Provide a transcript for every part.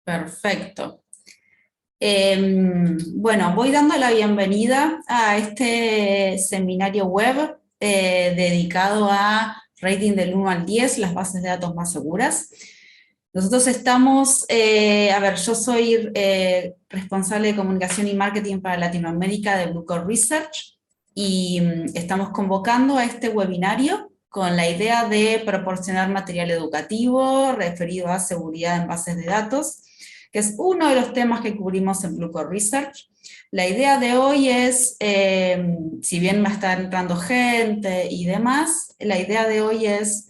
Perfecto. Bueno, voy dando la bienvenida a este seminario web dedicado a rating del 1 al 10, las bases de datos más seguras. Nosotros estamos, yo soy responsable de comunicación y marketing para Latinoamérica de Bluecode Research y estamos convocando a este webinario con la idea de proporcionar material educativo referido a seguridad en bases de datos, que es uno de los temas que cubrimos en Bluecode Research. La idea de hoy es, si bien va a estar entrando gente y demás, la idea de hoy es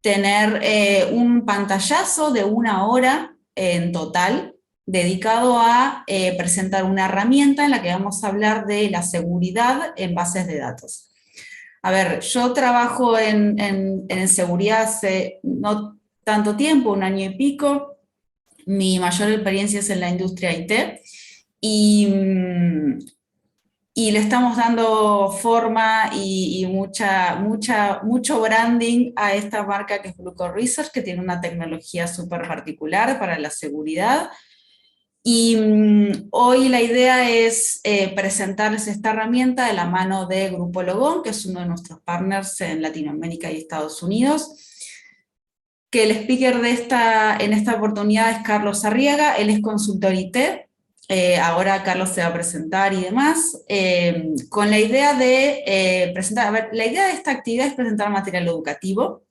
tener un pantallazo de 1 hora en total, dedicado a presentar una herramienta en la que vamos a hablar de la seguridad en bases de datos. A ver, yo trabajo en seguridad hace no tanto tiempo, 1 año y pico. Mi mayor experiencia es en la industria IT y le estamos dando forma y mucho branding a esta marca que es Bluecode Research, que tiene una tecnología súper particular para la seguridad. Y hoy la idea es presentarles esta herramienta de la mano de Grupo Logón, que es uno de nuestros partners en Latinoamérica y Estados Unidos, que el speaker en esta oportunidad es Carlos Arriaga. Él es consultor IT, ahora Carlos se va a presentar y demás, con la idea de presentar, la idea de esta actividad es presentar material educativo,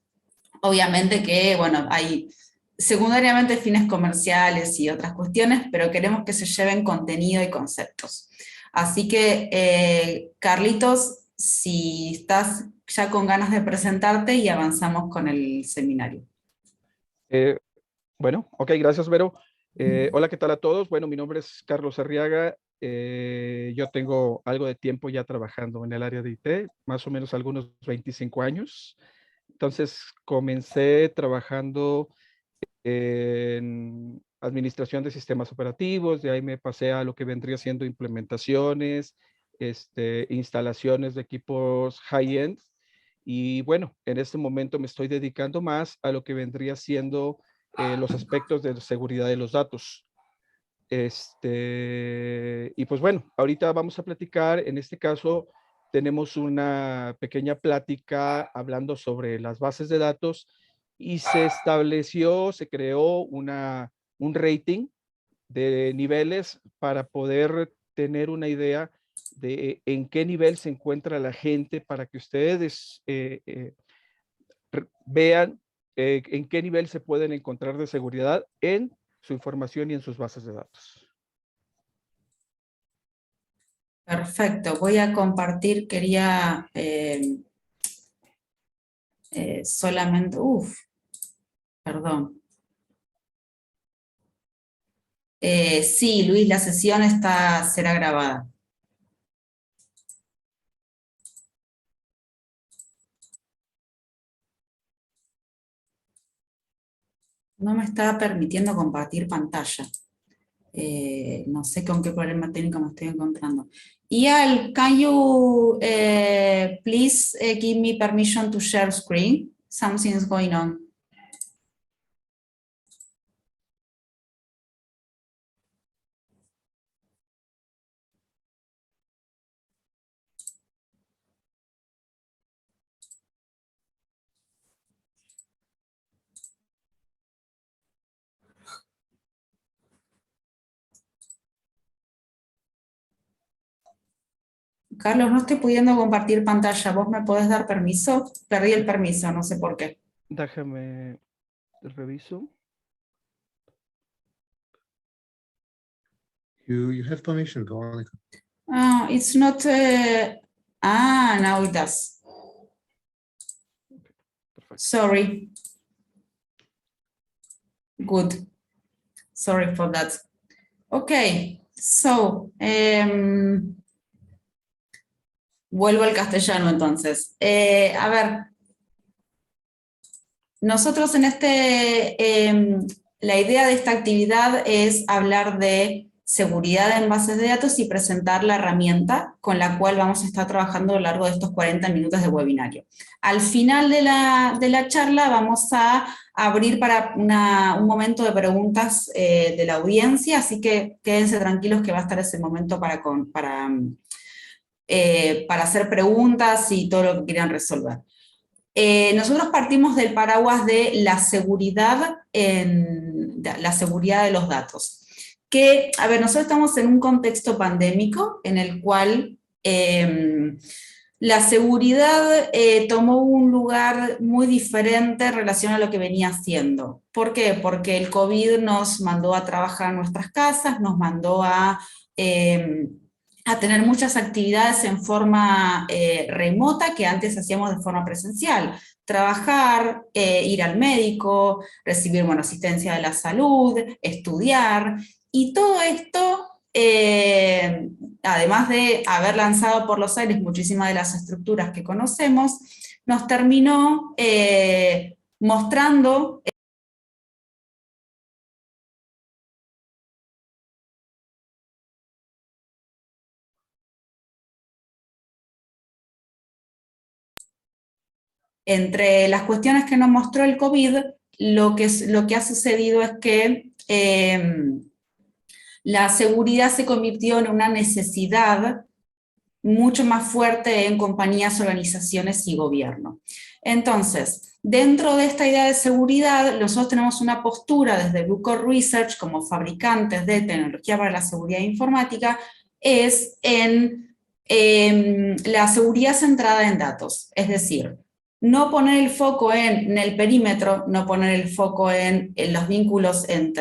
obviamente que, bueno, hay secundariamente fines comerciales y otras cuestiones, pero queremos que se lleven contenido y conceptos. Así que, Carlitos, si estás ya con ganas de presentarte y avanzamos con el seminario. Bueno, ok, gracias, Vero. Hola, ¿qué tal a todos? Bueno, mi nombre es Carlos Arriaga. Yo tengo algo de tiempo ya trabajando en el área de IT, más o menos algunos 25 años. Entonces, comencé trabajando en administración de sistemas operativos, de ahí me pasé a lo que vendría siendo implementaciones, instalaciones de equipos high-end. Y bueno, en este momento me estoy dedicando más a lo que vendría siendo los aspectos de seguridad de los datos. Y pues bueno, ahorita vamos a platicar, en este caso tenemos una pequeña plática hablando sobre las bases de datos y se creó un rating de niveles para poder tener una idea de en qué nivel se encuentra la gente, para que ustedes vean en qué nivel se pueden encontrar de seguridad en su información y en sus bases de datos. Perfecto, voy a compartir, quería solamente, perdón. Sí, Luis, la sesión será grabada. No me está permitiendo compartir pantalla. No sé con qué problema técnico me estoy encontrando. Ian, can you please give me permission to share screen? Something's going on. Carlos, no estoy pudiendo compartir pantalla. ¿Vos me podés dar permiso? Perdí el permiso, no sé por qué. Déjame reviso. You have permission, Veronica. It's not. Now it does. Sorry. Good. Sorry for that. Okay, so vuelvo al castellano entonces. A ver, nosotros en la idea de esta actividad es hablar de seguridad en bases de datos y presentar la herramienta con la cual vamos a estar trabajando a lo largo de estos 40 minutos de webinario. Al final de la charla vamos a abrir para un momento de preguntas de la audiencia, así que quédense tranquilos que va a estar ese momento para hacer preguntas y todo lo que quieran resolver. Nosotros partimos del paraguas de la seguridad de los datos. Que, a ver, nosotros estamos en un contexto pandémico en el cual la seguridad tomó un lugar muy diferente en relación a lo que venía haciendo. ¿Por qué? Porque el COVID nos mandó a trabajar en nuestras casas, nos mandó a tener muchas actividades en forma remota que antes hacíamos de forma presencial. Trabajar, ir al médico, recibir asistencia de la salud, estudiar, y todo esto, además de haber lanzado por los aires muchísimas de las estructuras que conocemos, nos terminó mostrando entre las cuestiones que nos mostró el COVID, lo que ha sucedido es que la seguridad se convirtió en una necesidad mucho más fuerte en compañías, organizaciones y gobierno. Entonces, dentro de esta idea de seguridad, nosotros tenemos una postura desde Bluecore Research como fabricantes de tecnología para la seguridad informática, es en la seguridad centrada en datos, es decir, no poner el foco en el perímetro, no poner el foco en los vínculos en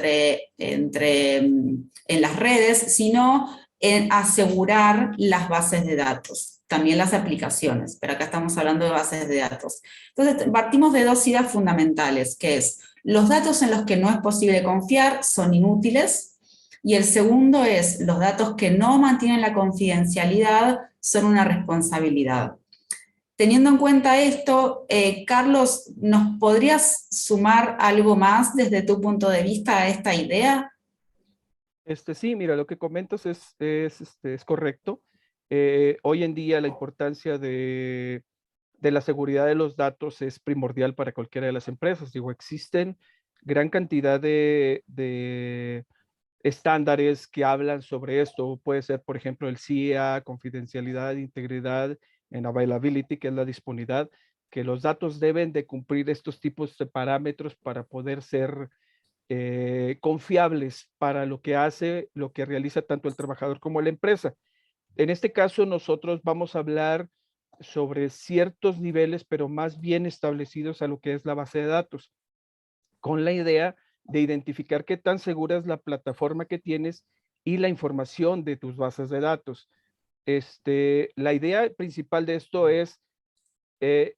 las redes, sino en asegurar las bases de datos, también las aplicaciones, pero acá estamos hablando de bases de datos. Entonces, partimos de dos ideas fundamentales, que es, los datos en los que no es posible confiar son inútiles, y el segundo es, los datos que no mantienen la confidencialidad son una responsabilidad. Teniendo en cuenta esto, Carlos, ¿nos podrías sumar algo más desde tu punto de vista a esta idea? Sí, mira, lo que comentas es correcto. Hoy en día la importancia de la seguridad de los datos es primordial para cualquiera de las empresas. Digo, existen gran cantidad de estándares que hablan sobre esto. Puede ser, por ejemplo, el CIA, confidencialidad, integridad, en availability, que es la disponibilidad, que los datos deben de cumplir estos tipos de parámetros para poder ser confiables para lo que realiza tanto el trabajador como la empresa. En este caso, nosotros vamos a hablar sobre ciertos niveles, pero más bien establecidos a lo que es la base de datos, con la idea de identificar qué tan segura es la plataforma que tienes y la información de tus bases de datos. La idea principal de esto es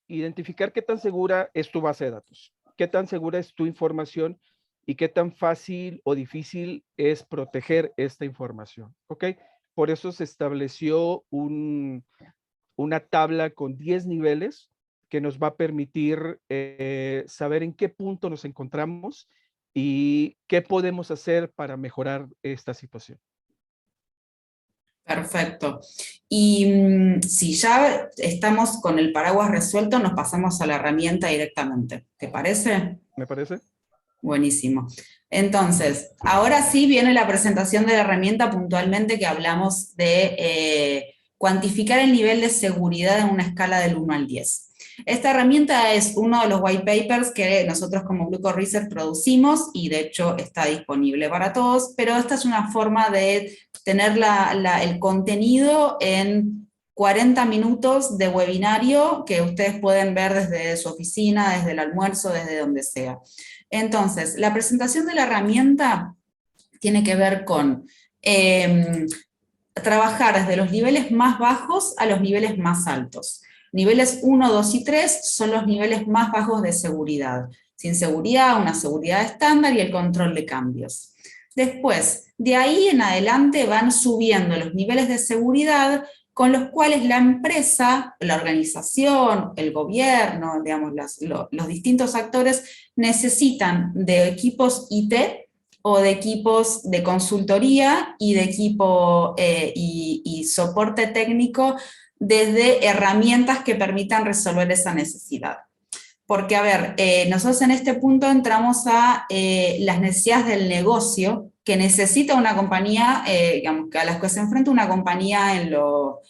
identificar qué tan segura es tu base de datos, qué tan segura es tu información y qué tan fácil o difícil es proteger esta información, ¿ok? Por eso se estableció una tabla con 10 niveles que nos va a permitir saber en qué punto nos encontramos y qué podemos hacer para mejorar esta situación. Perfecto. Y si ya estamos con el paraguas resuelto, nos pasamos a la herramienta directamente. ¿Te parece? ¿Me parece? Buenísimo. Entonces, ahora sí viene la presentación de la herramienta puntualmente, que hablamos de cuantificar el nivel de seguridad en una escala del 1 al 10. Esta herramienta es uno de los white papers que nosotros como Bluecore Research producimos, y de hecho está disponible para todos, pero esta es una forma de tener el contenido en 40 minutos de webinario que ustedes pueden ver desde su oficina, desde el almuerzo, desde donde sea. Entonces, la presentación de la herramienta tiene que ver con trabajar desde los niveles más bajos a los niveles más altos. Niveles 1, 2 y 3 son los niveles más bajos de seguridad. Sin seguridad, una seguridad estándar y el control de cambios. Después, de ahí en adelante van subiendo los niveles de seguridad con los cuales la empresa, la organización, el gobierno, digamos, los distintos actores necesitan de equipos IT o de equipos de consultoría y de equipo y soporte técnico desde herramientas que permitan resolver esa necesidad. Porque, a ver, nosotros en este punto entramos a las necesidades del negocio que necesita una compañía, digamos, a las que se enfrenta una compañía en lo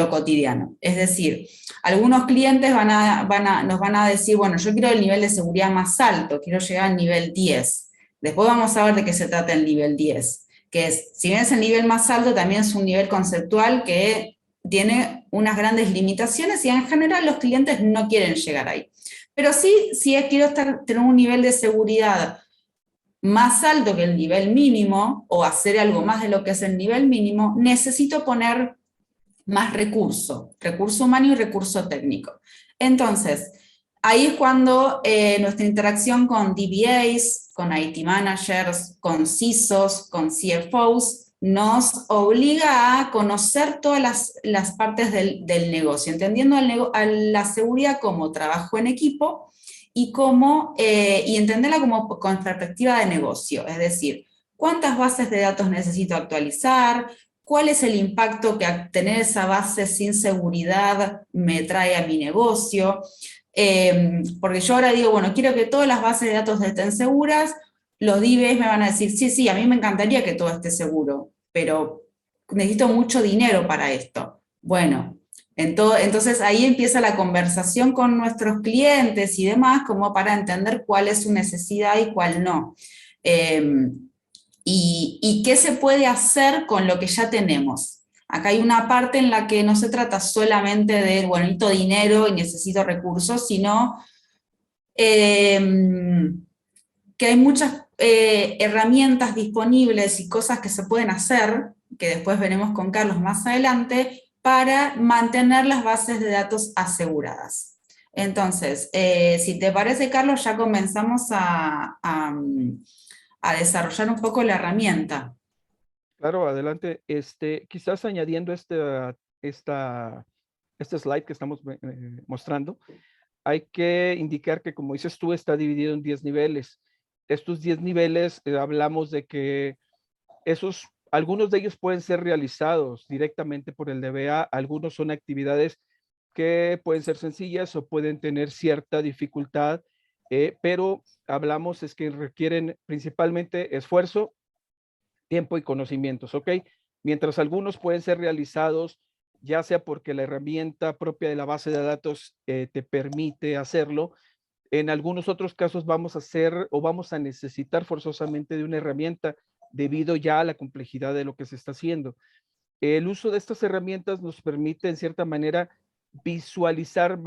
cotidiano. Es decir, algunos clientes nos van a decir, bueno, yo quiero el nivel de seguridad más alto, quiero llegar al nivel 10. Después vamos a ver de qué se trata el nivel 10, que es, si bien es el nivel más alto, también es un nivel conceptual que tiene unas grandes limitaciones y en general los clientes no quieren llegar ahí. Pero sí, si quiero tener un nivel de seguridad más alto que el nivel mínimo o hacer algo más de lo que es el nivel mínimo, necesito poner más recurso humano y recurso técnico. Entonces, ahí es cuando nuestra interacción con DBAs, con IT managers, con CISOs, con CFOs, nos obliga a conocer todas las partes del negocio, entendiendo a la seguridad como trabajo en equipo y, y entenderla como con perspectiva de negocio, es decir, cuántas bases de datos necesito actualizar, cuál es el impacto que tener esa base sin seguridad me trae a mi negocio. Porque yo ahora digo, bueno, quiero que todas las bases de datos estén seguras, los DBAs me van a decir, sí, sí, a mí me encantaría que todo esté seguro, pero necesito mucho dinero para esto. Bueno, entonces ahí empieza la conversación con nuestros clientes y demás, como para entender cuál es su necesidad y cuál no. Y qué se puede hacer con lo que ya tenemos. Acá hay una parte en la que no se trata solamente de, bueno, necesito dinero y necesito recursos, sino que hay muchas herramientas disponibles y cosas que se pueden hacer, que después veremos con Carlos más adelante, para mantener las bases de datos aseguradas. Entonces, si te parece, Carlos, ya comenzamos a desarrollar un poco la herramienta. Claro, adelante. Quizás añadiendo este slide que estamos mostrando, hay que indicar que, como dices tú, está dividido en 10 niveles. Estos 10 niveles, hablamos de que algunos de ellos pueden ser realizados directamente por el DBA, algunos son actividades que pueden ser sencillas o pueden tener cierta dificultad, pero hablamos es que requieren principalmente esfuerzo, tiempo y conocimientos, ¿ok? Mientras algunos pueden ser realizados ya sea porque la herramienta propia de la base de datos te permite hacerlo. En algunos otros casos vamos a hacer o vamos a necesitar forzosamente de una herramienta debido ya a la complejidad de lo que se está haciendo. El uso de estas herramientas nos permite, en cierta manera, visualizar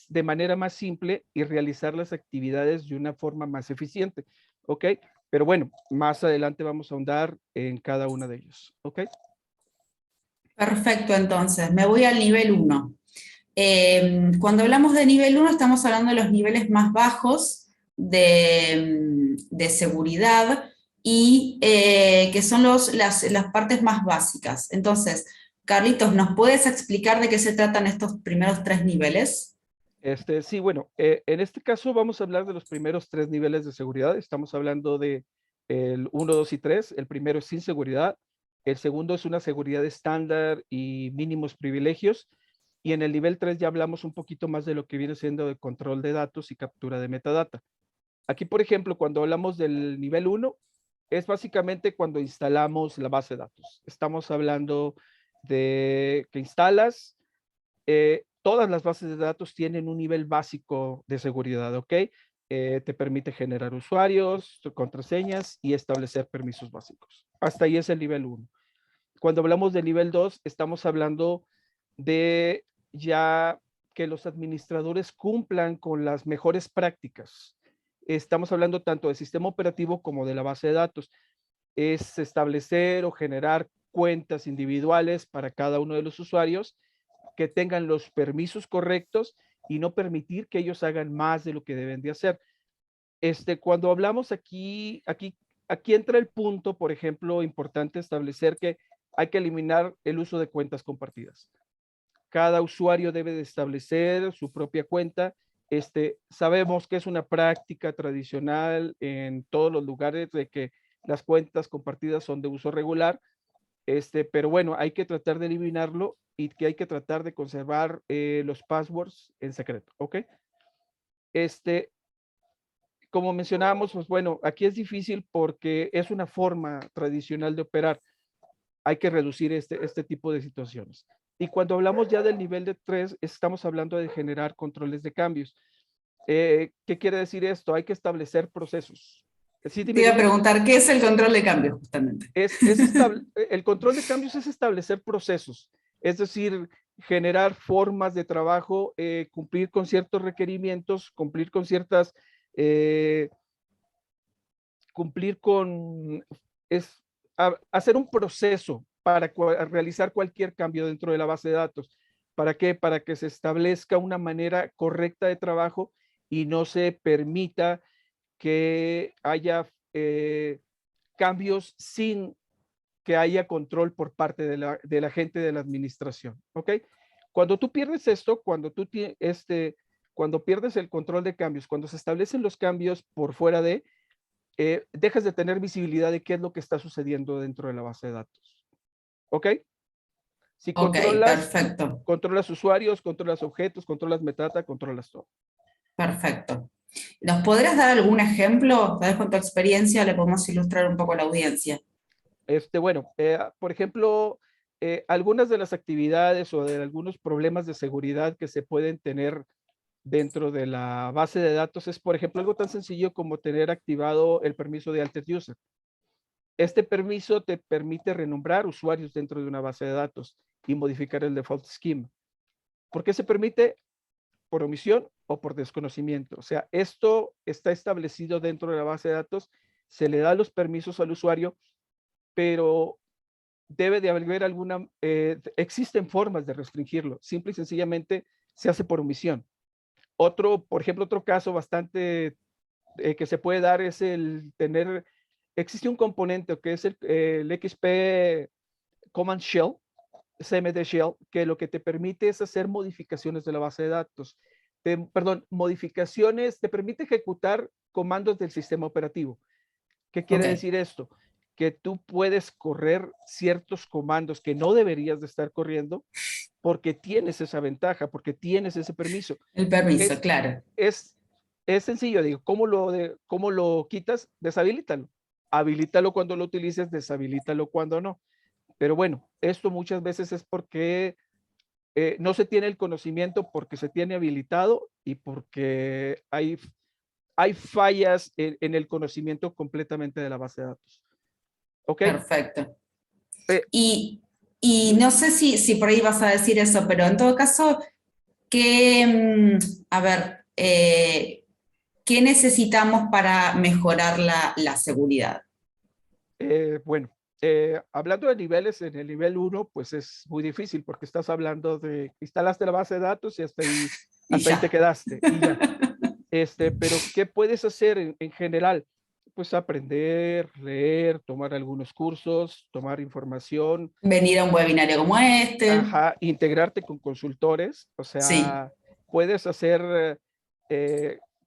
de manera más simple y realizar las actividades de una forma más eficiente, ¿ok? Pero bueno, más adelante vamos a ahondar en cada uno de ellos, ¿ok? Perfecto, entonces, me voy al nivel 1. Cuando hablamos de nivel 1 estamos hablando de los niveles más bajos de seguridad y que son las partes más básicas. Entonces, Carlitos, ¿nos puedes explicar de qué se tratan estos primeros 3 niveles? Sí, bueno, en este caso vamos a hablar de los primeros 3 niveles de seguridad. Estamos hablando de el 1, 2 y 3. El primero es sin seguridad. El segundo es una seguridad estándar y mínimos privilegios. Y en el nivel 3 ya hablamos un poquito más de lo que viene siendo el control de datos y captura de metadata. Aquí, por ejemplo, cuando hablamos del nivel 1, es básicamente cuando instalamos la base de datos. Estamos hablando de que instalas, todas las bases de datos tienen un nivel básico de seguridad, ¿ok? Te permite generar usuarios, contraseñas y establecer permisos básicos. Hasta ahí es el nivel 1. Cuando hablamos del nivel 2, estamos hablando de ya que los administradores cumplan con las mejores prácticas. Estamos hablando tanto del sistema operativo como de la base de datos. Es establecer o generar cuentas individuales para cada uno de los usuarios que tengan los permisos correctos y no permitir que ellos hagan más de lo que deben de hacer. Cuando hablamos aquí entra el punto, por ejemplo, importante establecer que hay que eliminar el uso de cuentas compartidas. Cada usuario debe de establecer su propia cuenta. Sabemos que es una práctica tradicional en todos los lugares de que las cuentas compartidas son de uso regular, pero bueno, hay que tratar de eliminarlo y que hay que tratar de conservar los passwords en secreto, ¿ok? Como mencionábamos, pues bueno, aquí es difícil porque es una forma tradicional de operar. Hay que reducir este tipo de situaciones. Y cuando hablamos ya del nivel de 3, estamos hablando de generar controles de cambios. ¿Qué quiere decir esto? Hay que establecer procesos. Sí, Te dime, iba a dime. preguntar, ¿qué es el control de cambio, justamente? El control de cambios es establecer procesos, es decir, generar formas de trabajo, cumplir con ciertos requerimientos, cumplir con ciertas, cumplir con, hacer un proceso para realizar cualquier cambio dentro de la base de datos. ¿Para qué? Para que se establezca una manera correcta de trabajo y no se permita que haya cambios sin que haya control por parte de la gente de la administración, ¿ok? Cuando tú pierdes esto, cuando pierdes el control de cambios, cuando se establecen los cambios por fuera de, dejas de tener visibilidad de qué es lo que está sucediendo dentro de la base de datos, ¿ok? Si Ok, controlas, perfecto, controlas usuarios, controlas objetos, controlas metadata, controlas todo. perfecto. ¿Nos podrías dar algún ejemplo? Tal vez con tu experiencia le podemos ilustrar un poco a la audiencia. Bueno, por ejemplo, algunas de las actividades o de algunos problemas de seguridad que se pueden tener dentro de la base de datos es, por ejemplo, algo tan sencillo como tener activado el permiso de Alternate User. Este permiso te permite renombrar usuarios dentro de una base de datos y modificar el default schema. ¿Por qué se permite? Por omisión o por desconocimiento. O sea, esto está establecido dentro de la base de datos, se le da los permisos al usuario, pero debe de haber existen formas de restringirlo. Simple y sencillamente se hace por omisión. Por ejemplo, otro caso bastante que se puede dar es el tener, existe un componente que es el XP Command Shell, CMD Shell, que lo que te permite es hacer modificaciones de la base de datos. Modificaciones, te permite ejecutar comandos del sistema operativo. ¿Qué quiere decir esto? Que tú puedes correr ciertos comandos que no deberías de estar corriendo porque tienes esa ventaja, porque tienes ese permiso. El permiso, claro. Es sencillo, digo, ¿cómo lo quitas? Deshabilítalo. Habilítalo cuando lo utilices, deshabilítalo cuando no. Pero bueno, esto muchas veces es porque no se tiene el conocimiento, porque se tiene habilitado y porque hay fallas en el conocimiento completamente de la base de datos. ¿Ok? Perfecto. Eh, Y no sé si por ahí vas a decir eso, pero en todo caso, ¿qué necesitamos para mejorar la seguridad? Bueno, hablando de niveles, en el nivel 1, pues es muy difícil porque estás hablando de instalaste la base de datos y hasta ahí te quedaste y ya. Pero ¿qué puedes hacer en general? Pues aprender, leer, tomar algunos cursos, tomar información. Venir a un webinario como este. Ajá, integrarte con consultores, o Sí. sea, puedes hacer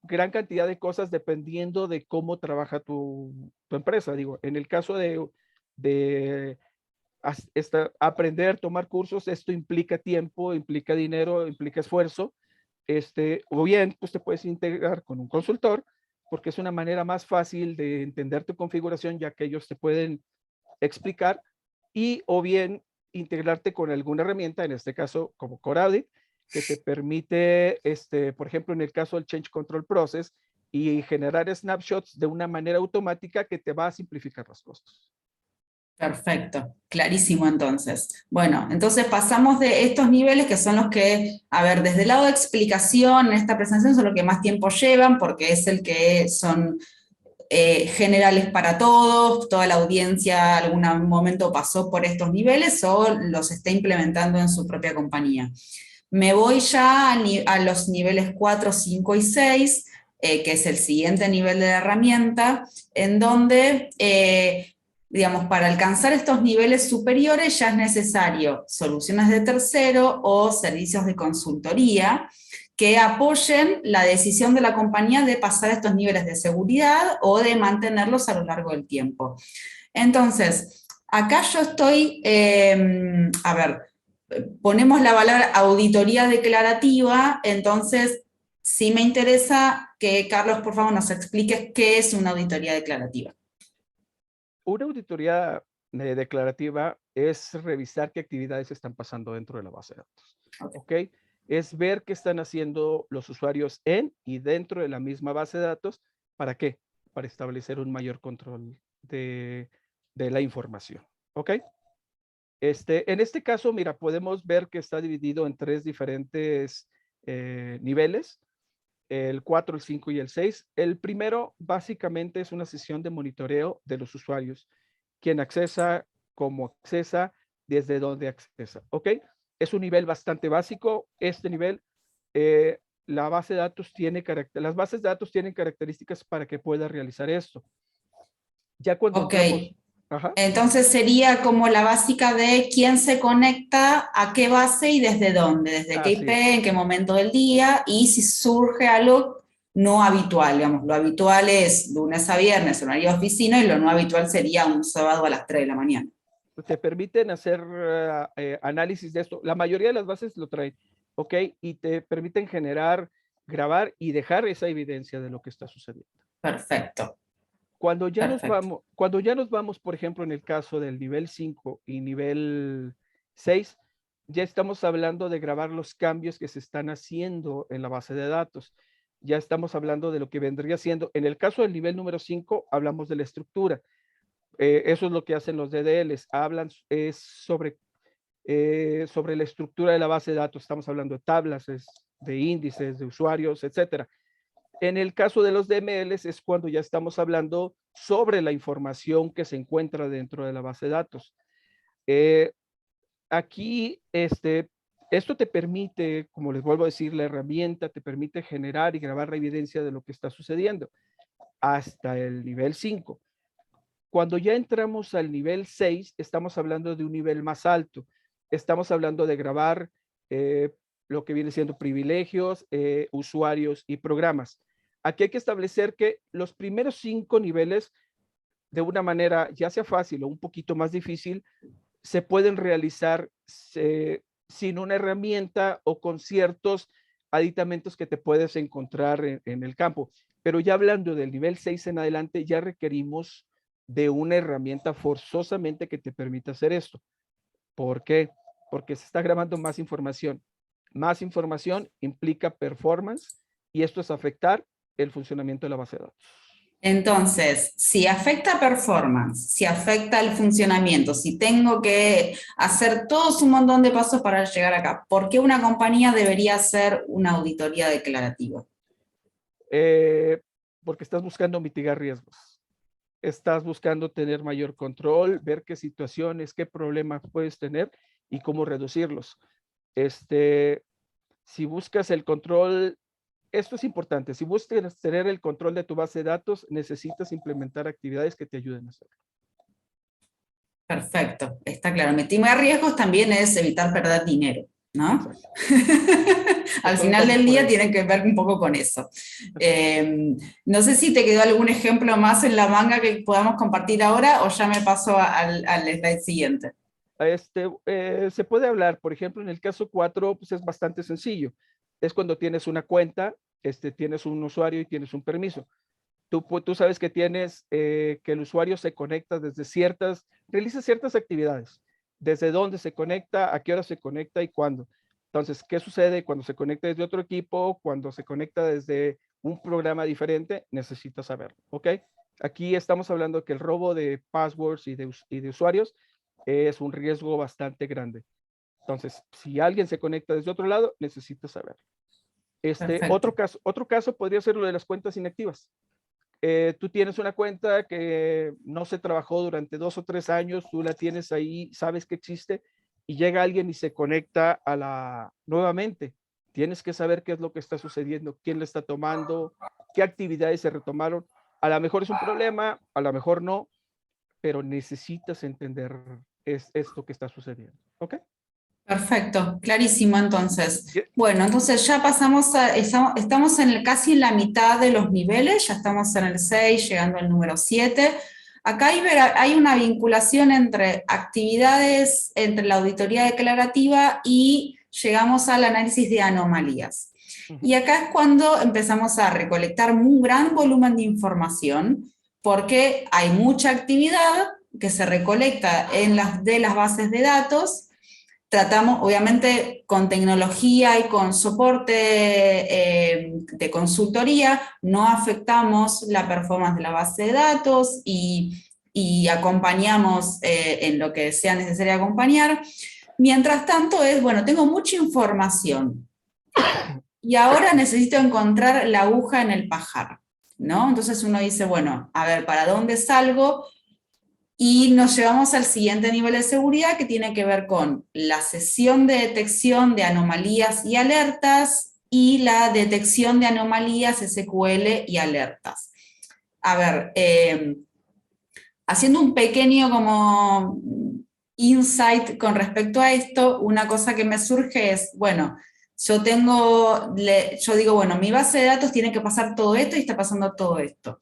gran cantidad de cosas dependiendo de cómo trabaja tu empresa. Digo, en el caso de aprender, tomar cursos, esto implica tiempo, implica dinero, implica esfuerzo, o bien, pues te puedes integrar con un consultor, porque es una manera más fácil de entender tu configuración, ya que ellos te pueden explicar, o bien integrarte con alguna herramienta, en este caso como Core Audit, que te permite, por ejemplo, en el caso del Change Control Process, y generar snapshots de una manera automática que te va a simplificar los costos. Perfecto, clarísimo entonces. Bueno, entonces pasamos de estos niveles que son los que, a ver, desde el lado de explicación en esta presentación son los que más tiempo llevan porque es el que son generales para todos, toda la audiencia algún momento pasó por estos niveles o los está implementando en su propia compañía. Me voy ya a los niveles 4, 5 y 6, que es el siguiente nivel de la herramienta, en donde digamos, para alcanzar estos niveles superiores ya es necesario soluciones de tercero o servicios de consultoría, que apoyen la decisión de la compañía de pasar estos niveles de seguridad o de mantenerlos a lo largo del tiempo. Entonces, acá yo estoy, a ver, ponemos la palabra auditoría declarativa, entonces sí me interesa que Carlos, por favor, nos expliques qué es una auditoría declarativa. Una auditoría declarativa es revisar qué actividades están pasando dentro de la base de datos. ¿Ok? Es ver qué están haciendo los usuarios en y dentro de la misma base de datos. ¿Para qué? Para establecer un mayor control de la información. ¿Ok? En este caso, mira, podemos ver que está dividido en 3 diferentes niveles. El 4, el 5 y el 6. El primero básicamente es una sesión de monitoreo de los usuarios. Quién accesa, cómo accesa, desde dónde accesa. ¿Ok? Es un nivel bastante básico. Este nivel, la base de datos las bases de datos tienen características para que pueda realizar esto. Ya cuando entramos... Ajá. Entonces sería como la básica de quién se conecta a qué base y desde dónde, desde qué IP, en qué momento del día, y si surge algo no habitual, digamos, lo habitual es lunes a viernes, horario de oficina, y lo no habitual sería un sábado a las 3 de la mañana. Te permiten hacer análisis de esto. La mayoría de las bases lo traen, ¿ok? Y te permiten generar, grabar y dejar esa evidencia de lo que está sucediendo. Perfecto. Cuando ya nos vamos, por ejemplo, en el caso del nivel 5 y nivel 6, ya estamos hablando de grabar los cambios que se están haciendo en la base de datos. Ya estamos hablando de lo que vendría siendo, en el caso del nivel número 5, hablamos de la estructura. Eso es lo que hacen los DDLs, hablan sobre la estructura de la base de datos. Estamos hablando de tablas, de índices, de usuarios, etcétera. En el caso de los DMLs es cuando ya estamos hablando sobre la información que se encuentra dentro de la base de datos. Aquí, esto te permite, como les vuelvo a decir, la herramienta te permite generar y grabar la evidencia de lo que está sucediendo hasta el nivel 5. Cuando ya entramos al nivel 6, estamos hablando de un nivel más alto. Estamos hablando de grabar lo que viene siendo privilegios, usuarios y programas. Aquí hay que establecer que los primeros 5 niveles, de una manera ya sea fácil o un poquito más difícil, se pueden realizar sin una herramienta o con ciertos aditamentos que te puedes encontrar en el campo. Pero ya hablando del nivel 6 en adelante, ya requerimos de una herramienta forzosamente que te permita hacer esto. ¿Por qué? Porque se está grabando más información. Más información implica performance y esto es afectar el funcionamiento de la base de datos. Entonces, si afecta performance, si afecta el funcionamiento, si tengo que hacer todos un montón de pasos para llegar acá, ¿por qué una compañía debería hacer una auditoría declarativa? Porque estás buscando mitigar riesgos. Estás buscando tener mayor control, ver qué situaciones, qué problemas puedes tener y cómo reducirlos. Si buscas el control, esto es importante, si buscas tener el control de tu base de datos, necesitas implementar actividades que te ayuden a hacerlo. Perfecto, está claro. Mitigar riesgos también es evitar perder dinero, ¿no? Al final del día tiene que ver un poco con eso. No sé si te quedó algún ejemplo más en la manga que podamos compartir ahora o ya me paso al slide siguiente. Se puede hablar, por ejemplo, en el caso 4, pues es bastante sencillo. Es cuando tienes una cuenta, tienes un usuario y tienes un permiso. Tú sabes que tienes, que el usuario se conecta realiza ciertas actividades. Desde dónde se conecta, a qué hora se conecta y cuándo. Entonces, ¿qué sucede cuando se conecta desde otro equipo? Cuando se conecta desde un programa diferente, necesitas saberlo, ¿ok? Aquí estamos hablando que el robo de passwords y de usuarios es un riesgo bastante grande. Entonces, si alguien se conecta desde otro lado, necesitas saberlo. Otro caso podría ser lo de las cuentas inactivas. Tú tienes una cuenta que no se trabajó durante 2 o 3 años, tú la tienes ahí, sabes que existe, y llega alguien y se conecta nuevamente. Tienes que saber qué es lo que está sucediendo, quién la está tomando, qué actividades se retomaron. A lo mejor es un problema, a lo mejor no, pero necesitas entender esto que está sucediendo. ¿Ok? Perfecto, clarísimo entonces. Y- Bueno, entonces ya pasamos estamos casi en la mitad de los niveles, ya estamos en el 6, llegando al número 7. Acá hay una vinculación entre actividades, entre la auditoría declarativa y llegamos al análisis de anomalías. Ujú. Y acá es cuando empezamos a recolectar un gran volumen de información, porque hay mucha actividad que se recolecta de las bases de datos. Tratamos, obviamente, con tecnología y con soporte de consultoría, no afectamos la performance de la base de datos y acompañamos en lo que sea necesario acompañar. Mientras tanto bueno, tengo mucha información y ahora necesito encontrar la aguja en el pajar, ¿no? Entonces uno dice, bueno, a ver, ¿para dónde salgo? Y nos llevamos al siguiente nivel de seguridad, que tiene que ver con la sesión de detección de anomalías y alertas y la detección de anomalías SQL y alertas. A ver, haciendo un pequeño como insight con respecto a esto, una cosa que me surge es, bueno, yo digo, bueno, mi base de datos tiene que pasar todo esto y está pasando todo esto.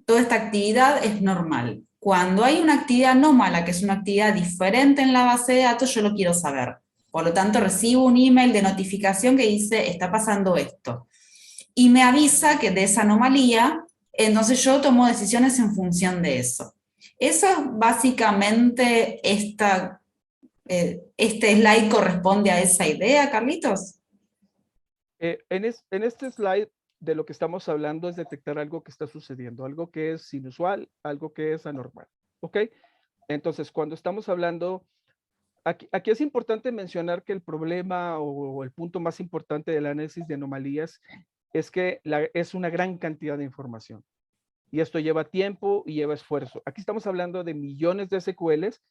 Toda esta actividad es normal. Cuando hay una actividad anómala, que es una actividad diferente en la base de datos, yo lo quiero saber. Por lo tanto, recibo un email de notificación que dice, está pasando esto. Y me avisa que de esa anomalía, entonces yo tomo decisiones en función de eso. Eso básicamente, este slide corresponde a esa idea, Carlitos. En este slide de lo que estamos hablando es detectar algo que está sucediendo, algo que es inusual, algo que es anormal. ¿Ok? Entonces, cuando estamos hablando, aquí es importante mencionar que el problema o el punto más importante del análisis de anomalías es que es una gran cantidad de información. Y esto lleva tiempo y lleva esfuerzo. Aquí estamos hablando de millones de SQLs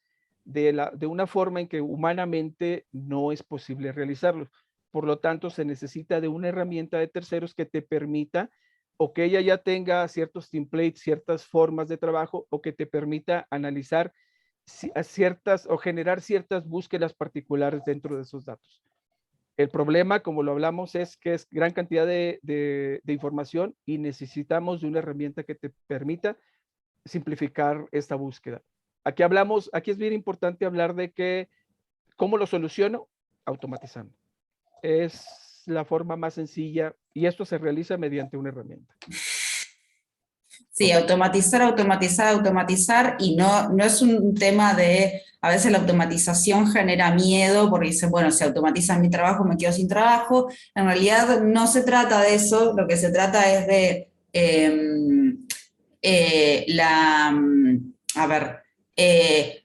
de una forma en que humanamente no es posible realizarlo. Por lo tanto, se necesita de una herramienta de terceros que te permita o que ella ya tenga ciertos templates, ciertas formas de trabajo o que te permita analizar ciertas o generar ciertas búsquedas particulares dentro de esos datos. El problema, como lo hablamos, es que es gran cantidad de información y necesitamos de una herramienta que te permita simplificar esta búsqueda. Aquí es bien importante hablar de que, ¿cómo lo soluciono? Automatizando. Es la forma más sencilla y esto se realiza mediante una herramienta. Sí, ¿Ok? automatizar, automatizar, automatizar, y no es un tema de, a veces la automatización genera miedo porque dicen, bueno, si automatizan mi trabajo me quedo sin trabajo. En realidad no se trata de eso, lo que se trata es de a ver,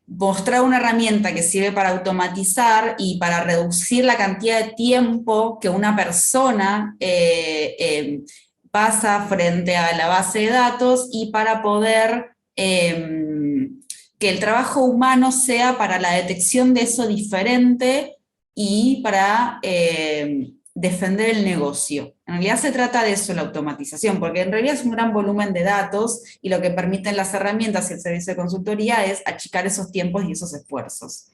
mostrar una herramienta que sirve para automatizar y para reducir la cantidad de tiempo que una persona pasa frente a la base de datos y para poder que el trabajo humano sea para la detección de eso diferente y para defender el negocio. En realidad se trata de eso, la automatización, porque en realidad es un gran volumen de datos y lo que permiten las herramientas y el servicio de consultoría es achicar esos tiempos y esos esfuerzos.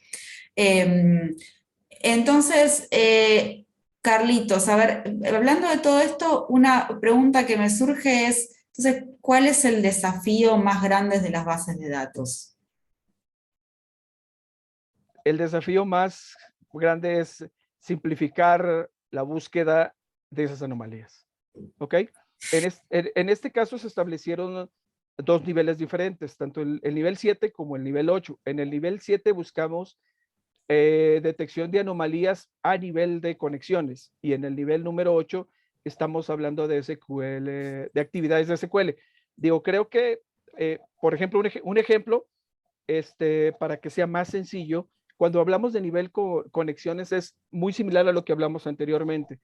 Entonces, Carlitos, a ver, hablando de todo esto, una pregunta que me surge es, entonces, ¿cuál es el desafío más grande de las bases de datos? El desafío más grande es simplificar la búsqueda de esas anomalías. ¿Ok? En este caso se establecieron dos niveles diferentes, tanto el nivel 7 como el nivel 8. En el nivel 7 buscamos detección de anomalías a nivel de conexiones y en el nivel número 8 estamos hablando de SQL, de actividades de SQL. Digo, creo que, por ejemplo, un ejemplo, para que sea más sencillo, cuando hablamos de nivel conexiones es muy similar a lo que hablamos anteriormente.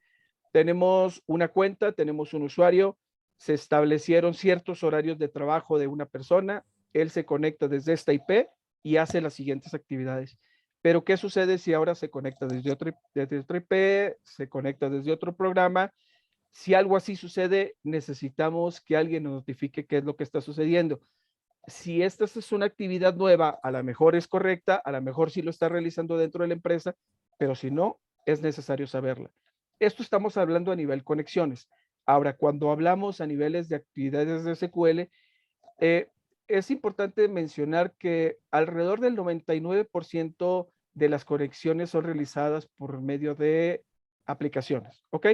Tenemos una cuenta, tenemos un usuario, se establecieron ciertos horarios de trabajo de una persona, él se conecta desde esta IP y hace las siguientes actividades. Pero ¿qué sucede si ahora se conecta desde otra IP, se conecta desde otro programa? Si algo así sucede, necesitamos que alguien nos notifique qué es lo que está sucediendo. Si esta es una actividad nueva, a lo mejor es correcta, a lo mejor sí lo está realizando dentro de la empresa, pero si no, es necesario saberla. Esto estamos hablando a nivel conexiones. Ahora, cuando hablamos a niveles de actividades de SQL, es importante mencionar que alrededor del 99% de las conexiones son realizadas por medio de aplicaciones, ¿ok?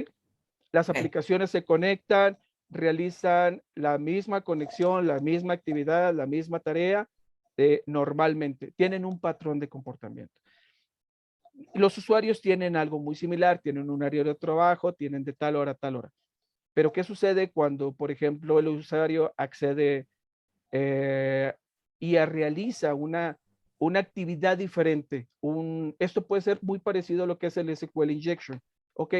Las Ok. aplicaciones se conectan, realizan la misma conexión, la misma actividad, la misma tarea, normalmente. Tienen un patrón de comportamiento. Los usuarios tienen algo muy similar, tienen un horario de trabajo, tienen de tal hora a tal hora. Pero ¿qué sucede cuando, por ejemplo, el usuario accede y realiza una actividad diferente? Esto puede ser muy parecido a lo que es el SQL Injection, ¿ok?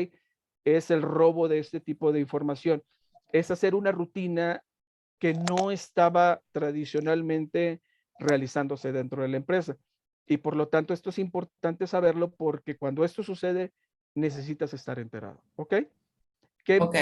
Es el robo de este tipo de información. Es hacer una rutina que no estaba tradicionalmente realizándose dentro de la empresa. Y por lo tanto, esto es importante saberlo porque cuando esto sucede, necesitas estar enterado, ¿ok? Ok.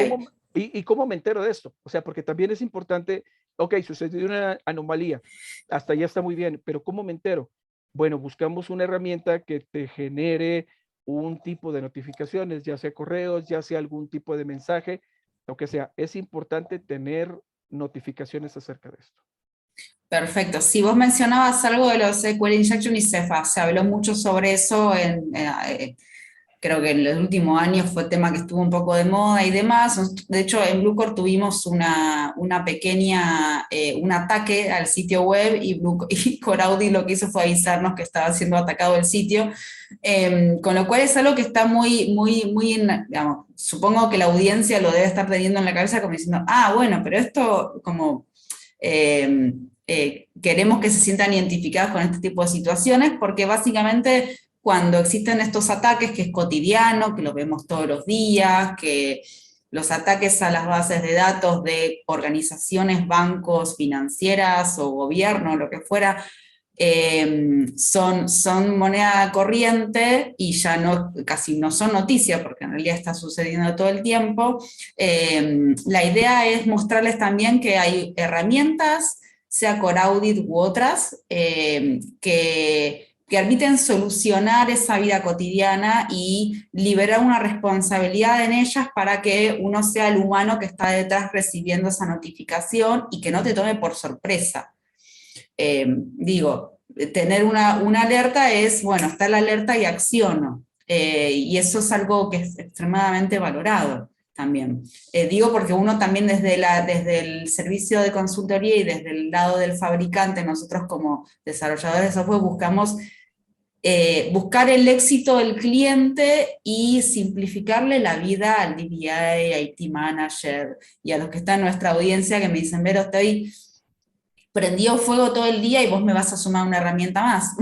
¿Cómo me entero de esto? O sea, porque también es importante, ok, sucedió una anomalía, hasta allá está muy bien, pero ¿cómo me entero? Bueno, buscamos una herramienta que te genere un tipo de notificaciones, ya sea correos, ya sea algún tipo de mensaje, lo que sea. Es importante tener notificaciones acerca de esto. Perfecto. Si vos mencionabas algo de los SQL Injection y Cephas, se habló mucho sobre eso creo que en los últimos años fue tema que estuvo un poco de moda y demás. De hecho, en Bluecore tuvimos una pequeña, un ataque al sitio web y Coraudi lo que hizo fue avisarnos que estaba siendo atacado el sitio. Con lo cual es algo que está digamos, supongo que la audiencia lo debe estar teniendo en la cabeza como diciendo, bueno, pero esto como... queremos que se sientan identificados con este tipo de situaciones, porque básicamente cuando existen estos ataques, que es cotidiano, que los vemos todos los días, que los ataques a las bases de datos de organizaciones, bancos, financieras o gobierno, lo que fuera, son moneda corriente y ya casi no son noticia, porque en realidad está sucediendo todo el tiempo. La idea es mostrarles también que hay herramientas, sea Coraudit u otras, que permiten solucionar esa vida cotidiana y liberar una responsabilidad en ellas para que uno sea el humano que está detrás recibiendo esa notificación y que no te tome por sorpresa. Tener una alerta es, bueno, está la alerta y acciono. Y eso es algo que es extremadamente valorado también. Digo porque uno también desde el servicio de consultoría y desde el lado del fabricante, nosotros como desarrolladores de software buscamos buscar el éxito del cliente y simplificarle la vida al DBA, IT manager y a los que están en nuestra audiencia que me dicen, Vero, estoy prendido fuego todo el día y vos me vas a sumar una herramienta más.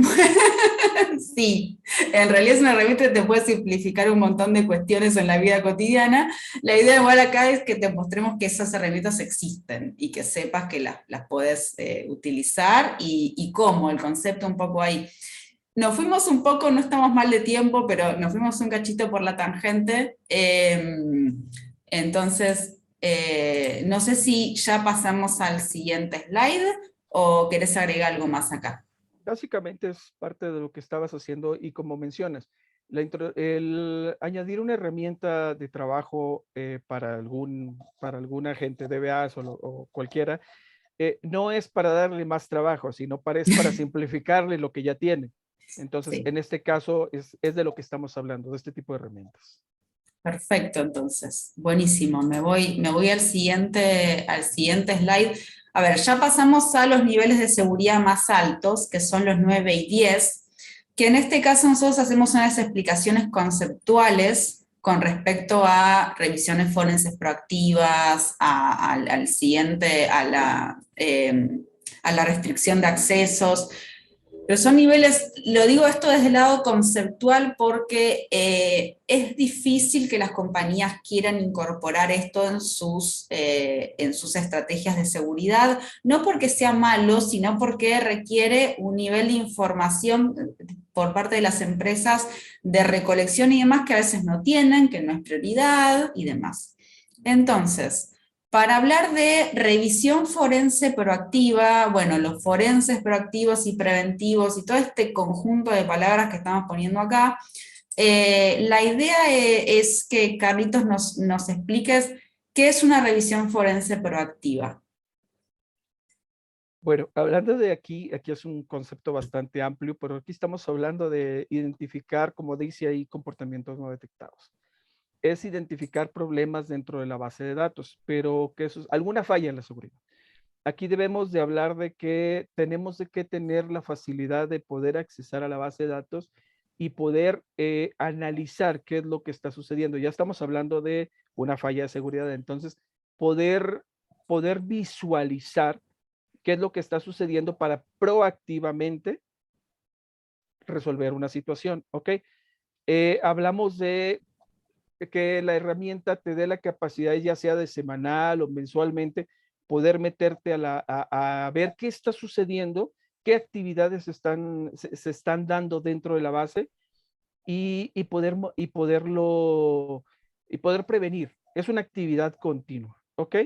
Sí, en realidad es una herramienta que te puede simplificar un montón de cuestiones en la vida cotidiana. La idea igual acá es que te mostremos que esas herramientas existen y que sepas que las podés utilizar y cómo, el concepto un poco ahí. Nos fuimos un poco, no estamos mal de tiempo, pero nos fuimos un cachito por la tangente. Entonces, no sé si ya pasamos al siguiente slide o querés agregar algo más acá. Básicamente es parte de lo que estabas haciendo y como mencionas, el añadir una herramienta de trabajo para algún agente DBA o cualquiera, no es para darle más trabajo, sino es para simplificarle lo que ya tiene. Entonces, Sí. en este caso es de lo que estamos hablando, de este tipo de herramientas. Perfecto, entonces. Buenísimo. Me voy al siguiente slide. A ver, ya pasamos a los niveles de seguridad más altos, que son los 9 y 10, que en este caso nosotros hacemos unas explicaciones conceptuales con respecto a revisiones forenses proactivas, al siguiente, a la restricción de accesos. Pero son niveles, lo digo esto desde el lado conceptual porque es difícil que las compañías quieran incorporar esto en sus estrategias de seguridad, no porque sea malo, sino porque requiere un nivel de información por parte de las empresas de recolección y demás que a veces no tienen, que no es prioridad y demás. Entonces, para hablar de revisión forense proactiva, bueno, los forenses proactivos y preventivos y todo este conjunto de palabras que estamos poniendo acá, La idea es que Carlitos nos expliques qué es una revisión forense proactiva. Bueno, hablando de aquí es un concepto bastante amplio, pero aquí estamos hablando de identificar, como dice ahí, comportamientos no detectados. Es identificar problemas dentro de la base de datos, pero que eso es alguna falla en la seguridad. Aquí debemos de hablar de que tenemos de que tener la facilidad de poder accesar a la base de datos y poder analizar qué es lo que está sucediendo. Ya estamos hablando de una falla de seguridad, entonces poder visualizar qué es lo que está sucediendo para proactivamente resolver una situación, ¿ok? Hablamos de que la herramienta te dé la capacidad, ya sea de semanal o mensualmente, poder meterte a ver qué está sucediendo, qué actividades se están dando dentro de la base y poder prevenir. Es una actividad continua, ¿ok?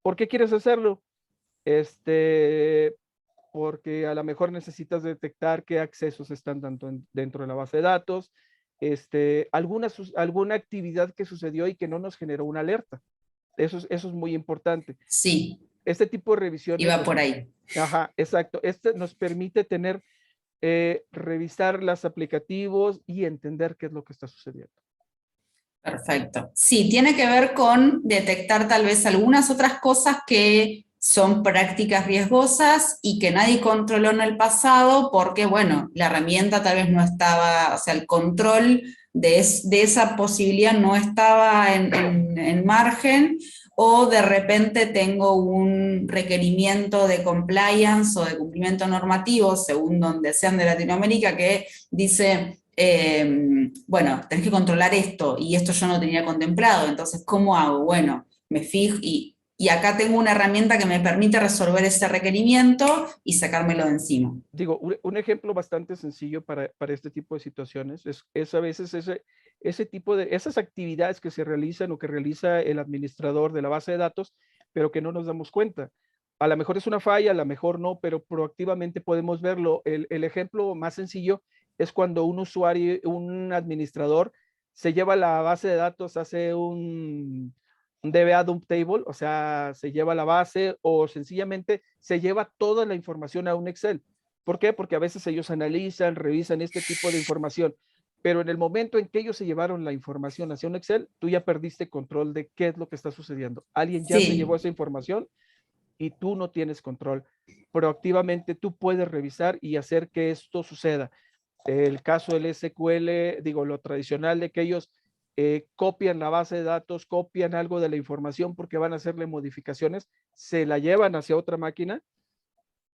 ¿Por qué quieres hacerlo? Porque a lo mejor necesitas detectar qué accesos están dando dentro de la base de datos, alguna actividad que sucedió y que no nos generó una alerta. Eso es muy importante. Sí, Este tipo de revisiones, iba por ahí. ajá, exacto. Nos permite revisar los aplicativos y entender qué es lo que está sucediendo. Perfecto. Sí, tiene que ver con detectar tal vez algunas otras cosas que son prácticas riesgosas y que nadie controló en el pasado porque, bueno, la herramienta tal vez no estaba, o sea, el control de esa posibilidad no estaba en margen, o de repente tengo un requerimiento de compliance o de cumplimiento normativo, según donde sean de Latinoamérica, que dice... bueno, tenés que controlar esto, y esto yo no tenía contemplado, entonces, ¿cómo hago? Bueno, me fijo, y acá tengo una herramienta que me permite resolver ese requerimiento y sacármelo de encima. Digo, un ejemplo bastante sencillo para este tipo de situaciones es a veces ese tipo de, esas actividades que se realizan o que realiza el administrador de la base de datos, pero que no nos damos cuenta. A lo mejor es una falla, a lo mejor no, pero proactivamente podemos verlo. El ejemplo más sencillo es cuando un usuario, un administrador, se lleva la base de datos, hace un DBA dump table, o sea, se lleva la base o sencillamente se lleva toda la información a un Excel. ¿Por qué? Porque a veces ellos analizan, revisan este tipo de información, pero en el momento en que ellos se llevaron la información hacia un Excel, tú ya perdiste control de qué es lo que está sucediendo. Alguien ya se llevó Sí, esa información y tú no tienes control. Proactivamente tú puedes revisar y hacer que esto suceda. El caso del SQL, digo, lo tradicional de que ellos copian la base de datos, copian algo de la información porque van a hacerle modificaciones, se la llevan hacia otra máquina.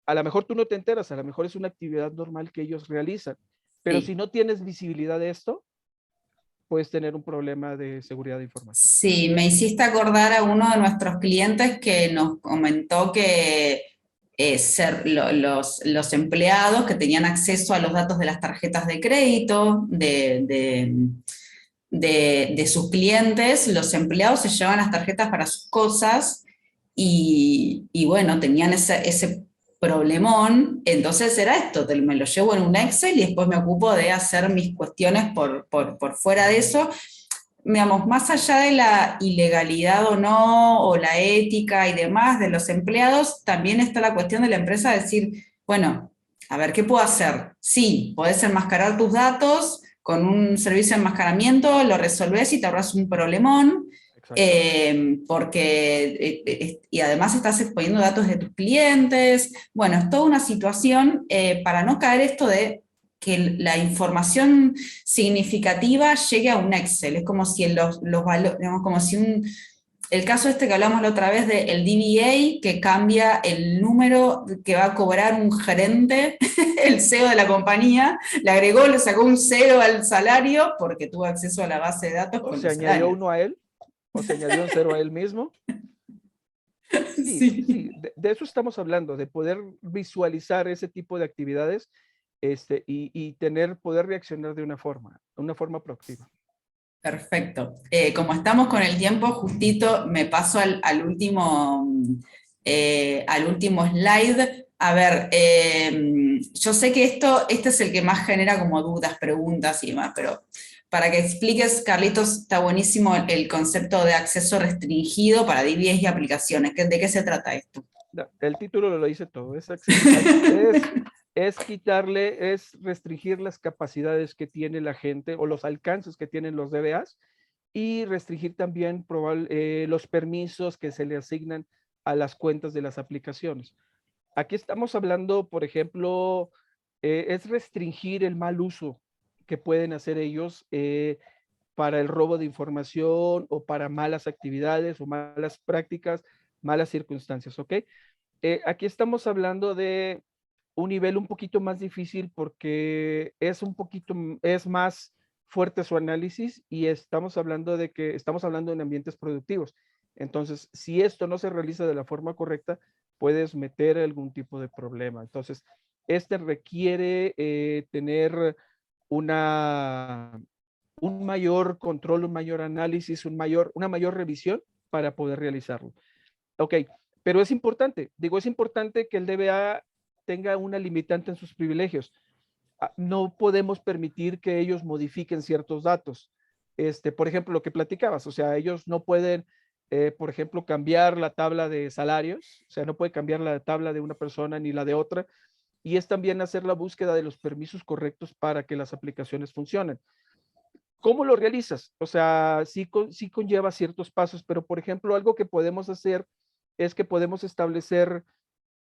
A lo mejor tú no te enteras, a lo mejor es una actividad normal que ellos realizan, pero si sí. no tienes visibilidad de esto, puedes tener un problema de seguridad de información. Sí, me hiciste acordar a uno de nuestros clientes que nos comentó que los empleados que tenían acceso a los datos de las tarjetas de crédito de sus clientes, los empleados se llevan las tarjetas para sus cosas y bueno, tenían ese problemón, entonces era esto, me lo llevo en un Excel y después me ocupo de hacer mis cuestiones por fuera de eso. Digamos, más allá de la ilegalidad o no, o la ética y demás de los empleados, también está la cuestión de la empresa de decir, bueno, a ver, ¿qué puedo hacer? Sí, podés enmascarar tus datos con un servicio de enmascaramiento, lo resolvés y te ahorras un problemón, Exacto. y además estás exponiendo datos de tus clientes. Bueno, es toda una situación para no caer esto de que la información significativa llegue a un Excel. Es como si los valores, digamos, como si el caso este que hablamos la otra vez del DBA, que cambia el número que va a cobrar un gerente, el CEO de la compañía, le agregó, le sacó un cero al salario porque tuvo acceso a la base de datos O con se los añadió salarios. uno a él, o se añadió un cero a él mismo. Sí, sí, Sí. sí, de eso estamos hablando, de poder visualizar ese tipo de actividades y poder reaccionar de una forma proactiva. Perfecto. Como estamos con el tiempo justito, me paso al último slide A ver, yo sé que este es el que más genera como dudas, preguntas y demás, pero para que expliques, Carlitos, está buenísimo el concepto de acceso restringido para DBAs y aplicaciones. ¿De qué se trata esto? No, el título lo dice todo, es quitarle, es restringir las capacidades que tiene la gente o los alcances que tienen los DBAs y restringir también los permisos que se le asignan a las cuentas de las aplicaciones. Aquí estamos hablando, por ejemplo, es restringir el mal uso que pueden hacer ellos para el robo de información o para malas actividades o malas prácticas, malas circunstancias, ¿ok? Aquí estamos hablando de un nivel un poquito más difícil porque es más fuerte su análisis y estamos hablando en ambientes productivos. Entonces, si esto no se realiza de la forma correcta, puedes meter algún tipo de problema. Entonces, este requiere tener un mayor control, un mayor análisis, una mayor revisión para poder realizarlo. Ok, pero es importante que el DBA tenga una limitante en sus privilegios. No podemos permitir que ellos modifiquen ciertos datos. Por ejemplo, lo que platicabas, o sea, ellos no pueden, por ejemplo, cambiar la tabla de salarios, o sea, no puede cambiar la tabla de una persona ni la de otra, y es también hacer la búsqueda de los permisos correctos para que las aplicaciones funcionen. ¿Cómo lo realizas? O sea, sí conlleva ciertos pasos, pero por ejemplo, algo que podemos hacer es que podemos establecer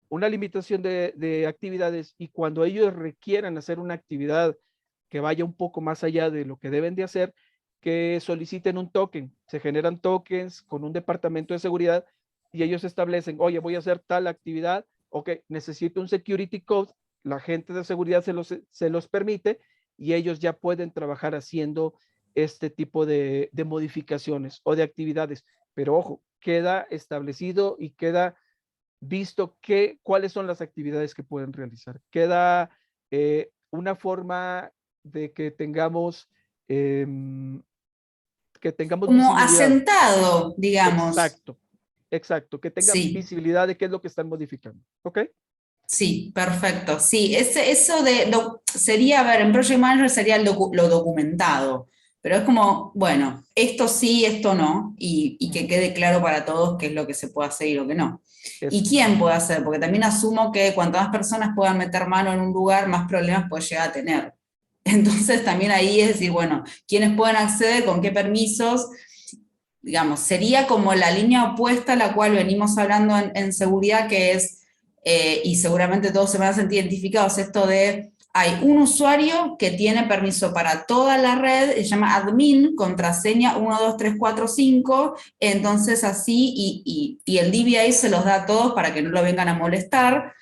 una limitación de actividades y cuando ellos requieran hacer una actividad que vaya un poco más allá de lo que deben de hacer, que soliciten un token. Se generan tokens con un departamento de seguridad y ellos establecen, oye, voy a hacer tal actividad, ok, necesito un security code, la gente de seguridad se los permite y ellos ya pueden trabajar haciendo este tipo de modificaciones o de actividades. Pero ojo, queda establecido y queda visto cuáles son las actividades que pueden realizar. Queda una forma de eh, que tengamos Como visibilidad. asentado, digamos. Exacto, exacto, que tengan Sí. visibilidad de qué es lo que están modificando. ¿Ok? Sí, perfecto. Sí, eso sería, a ver, en Project Manager sería lo documentado, pero es como, bueno, esto sí, esto no, y que quede claro para todos qué es lo que se puede hacer y lo que no. ¿Y Es, quién puede hacer? Porque también asumo que cuanto más personas puedan meter mano en un lugar, más problemas puede llegar a tener. Entonces también ahí es decir, bueno, ¿quiénes pueden acceder, con qué permisos? Digamos, sería como la línea opuesta a la cual venimos hablando en seguridad, que es y seguramente todos se van a sentir identificados, esto de, hay un usuario que tiene permiso para toda la red, se llama admin, contraseña 1, 2, 3, 4, 5, entonces así, y el DBA se los da a todos para que no lo vengan a molestar,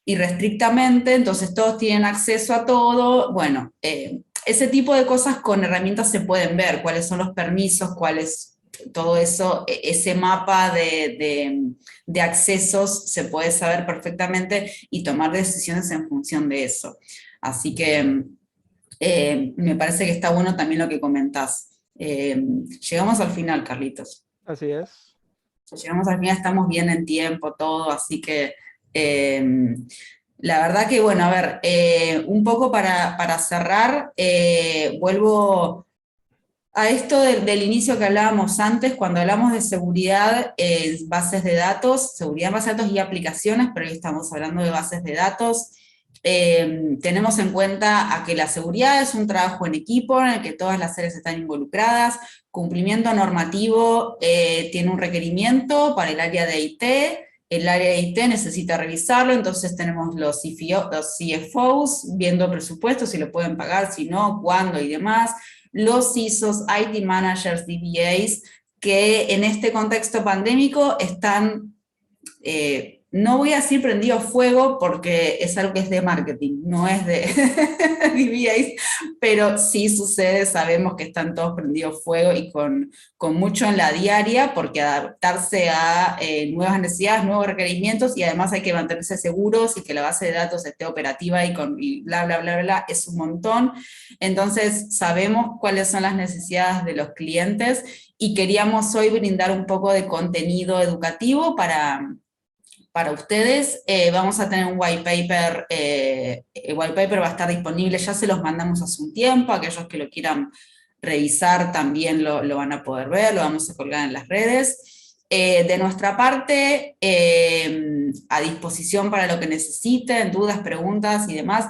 irrestrictamente, entonces todos tienen acceso a todo, bueno, ese tipo de cosas con herramientas se pueden ver, cuáles son los permisos, cuáles todo eso, ese mapa de accesos se puede saber perfectamente y tomar decisiones en función de eso. Así que me parece que está bueno también lo que comentás. Llegamos al final, Carlitos. así es. Llegamos al final, estamos bien en tiempo, todo, así que la verdad que, bueno, a ver, un poco para cerrar, vuelvo a esto del inicio que hablábamos antes, cuando hablamos de seguridad en bases de datos, seguridad en bases de datos y aplicaciones, pero hoy estamos hablando de bases de datos. Tenemos en cuenta a que la seguridad es un trabajo en equipo en el que todas las áreas están involucradas, cumplimiento normativo tiene un requerimiento para el área de IT, el área de IT necesita revisarlo, entonces tenemos los CFOs viendo presupuestos, si lo pueden pagar, si no, cuándo y demás, los CISOs, IT managers, DBAs, que en este contexto pandémico están, no voy a decir prendido fuego porque es algo que es de marketing, no es de DBAs, pero sí sucede, sabemos que están todos prendidos fuego y con mucho en la diaria, porque adaptarse a nuevas necesidades, nuevos requerimientos, y además hay que mantenerse seguros y que la base de datos esté operativa y bla, bla, bla, bla, es un montón. Entonces sabemos cuáles son las necesidades de los clientes y queríamos hoy brindar un poco de contenido educativo para para ustedes. Vamos a tener un white paper, el white paper va a estar disponible, ya se los mandamos hace un tiempo, aquellos que lo quieran revisar también lo van a poder ver, lo vamos a colgar en las redes. De nuestra parte, a disposición para lo que necesiten, dudas, preguntas y demás.